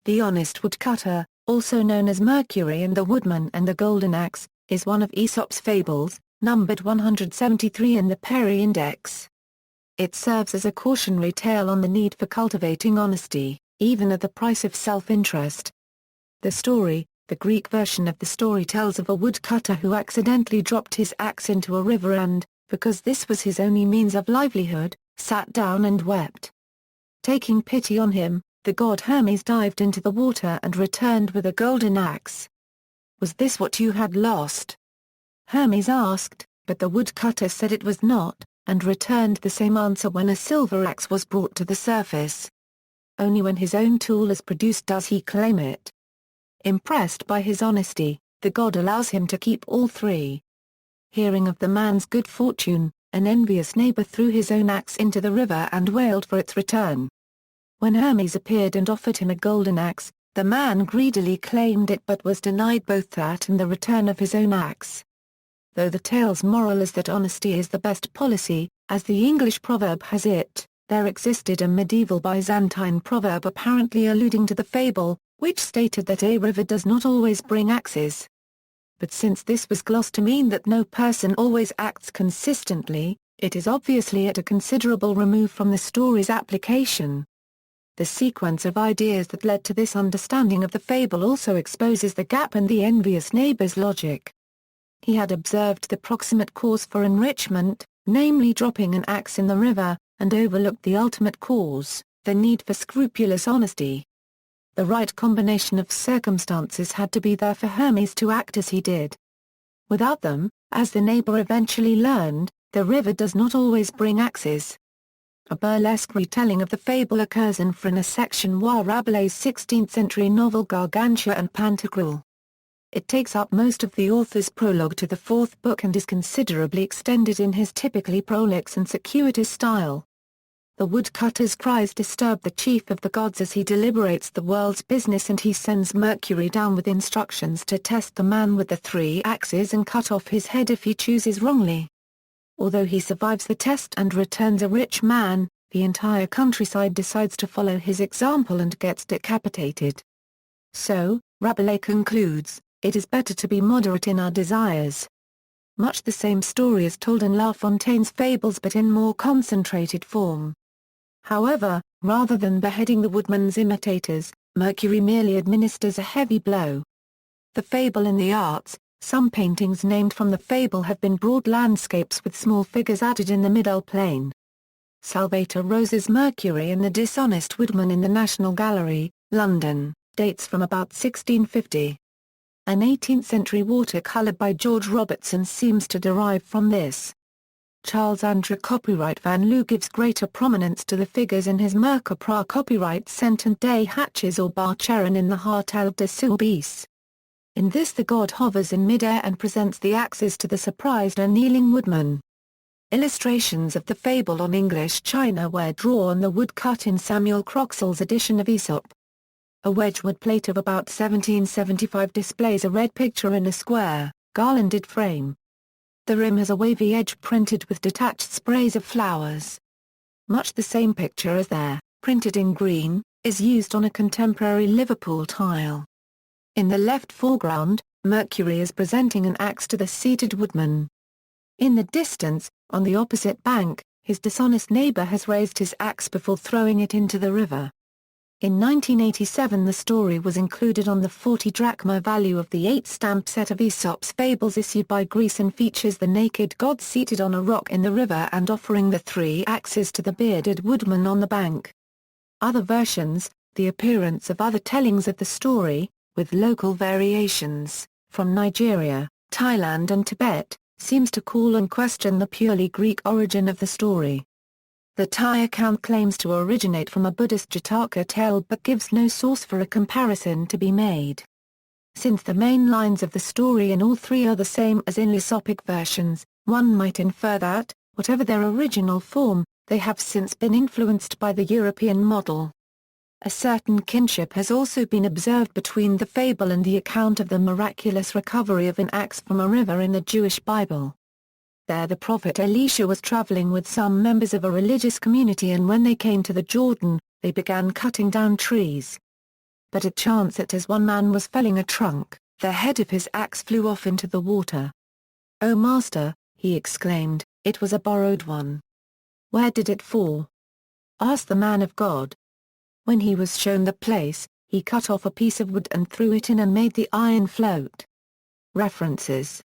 The Honest Woodcutter, also known as Mercury and the Woodman and the Golden Axe, is one of Aesop's fables, numbered 173 in the Perry Index. It serves as a cautionary tale on the need for cultivating honesty, even at the price of self-interest. The story, the Greek version of the story, tells of a woodcutter who accidentally dropped his axe into a river and, because this was his only means of livelihood, sat down and wept. Taking pity on him, the god Hermes dived into the water and returned with a golden axe. "Was this what you had lost?" Hermes asked, but the woodcutter said it was not, and returned the same answer when a silver axe was brought to the surface. Only when his own tool is produced does he claim it. Impressed by his honesty, the god allows him to keep all three. Hearing of the man's good fortune, an envious neighbor threw his own axe into the river and wailed for its return. When Hermes appeared and offered him a golden axe, the man greedily claimed it but was denied both that and the return of his own axe. Though the tale's moral is that honesty is the best policy, as the English proverb has it, there existed a medieval Byzantine proverb apparently alluding to the fable, which stated that a river does not always bring axes. But since this was glossed to mean that no person always acts consistently, it is obviously at a considerable remove from the story's application. The sequence of ideas that led to this understanding of the fable also exposes the gap in the envious neighbor's logic. He had observed the proximate cause for enrichment, namely dropping an axe in the river, and overlooked the ultimate cause, the need for scrupulous honesty. The right combination of circumstances had to be there for Hermes to act as he did. Without them, as the neighbor eventually learned, the river does not always bring axes. A burlesque retelling of the fable occurs in Phryne section Wa Rabelais' 16th-century novel Gargantua and Pantagruel. It takes up most of the author's prologue to the fourth book and is considerably extended in his typically prolix and circuitous style. The woodcutter's cries disturb the chief of the gods as he deliberates the world's business, and he sends Mercury down with instructions to test the man with the three axes and cut off his head if he chooses wrongly. Although he survives the test and returns a rich man, the entire countryside decides to follow his example and gets decapitated. So, Rabelais concludes, it is better to be moderate in our desires. Much the same story is told in La Fontaine's Fables but in more concentrated form. However, rather than beheading the woodman's imitators, Mercury merely administers a heavy blow. The fable in the arts, some paintings named from the fable have been broad landscapes with small figures added in the middle plane. Salvator Rosa's Mercury and the Dishonest Woodman in the National Gallery, London, dates from about 1650. An 18th-century watercolour by George Robertson seems to derive from this. Charles Andrew Copyright Van Loo gives greater prominence to the figures in his Mercapra Copyright Cent Day Hatches or Barcheron in the Hartel de Soubise. In this the god hovers in mid-air and presents the axes to the surprised and kneeling woodman. Illustrations of the fable on English china ware drawn the woodcut in Samuel Croxall's edition of Aesop. A Wedgwood plate of about 1775 displays a red picture in a square, garlanded frame. The rim has a wavy edge printed with detached sprays of flowers. Much the same picture as there, printed in green, is used on a contemporary Liverpool tile. In the left foreground, Mercury is presenting an axe to the seated woodman. In the distance, on the opposite bank, his dishonest neighbor has raised his axe before throwing it into the river. In 1987 the story was included on the 40 drachma value of the 8-stamp set of Aesop's Fables issued by Greece and features the naked god seated on a rock in the river and offering the three axes to the bearded woodman on the bank. Other versions, the appearance of other tellings of the story, with local variations, from Nigeria, Thailand and Tibet, seems to call in question the purely Greek origin of the story. The Thai account claims to originate from a Buddhist Jataka tale but gives no source for a comparison to be made. Since the main lines of the story in all three are the same as in Aesopic versions, one might infer that, whatever their original form, they have since been influenced by the European model. A certain kinship has also been observed between the fable and the account of the miraculous recovery of an axe from a river in the Jewish Bible. There the prophet Elisha was traveling with some members of a religious community, and when they came to the Jordan, they began cutting down trees. but it chanced that as one man was felling a trunk, the head of his axe flew off into the water. "Oh master," he exclaimed, "it was a borrowed one." "Where did it fall?" asked the man of God. When he was shown the place, he cut off a piece of wood and threw it in and made the iron float. References.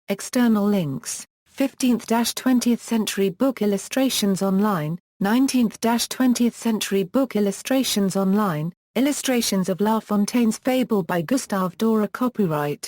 External links: 15th-20th Century Book Illustrations Online, 19th-20th Century Book Illustrations Online, Illustrations of La Fontaine's Fable by Gustave Dora. Copyright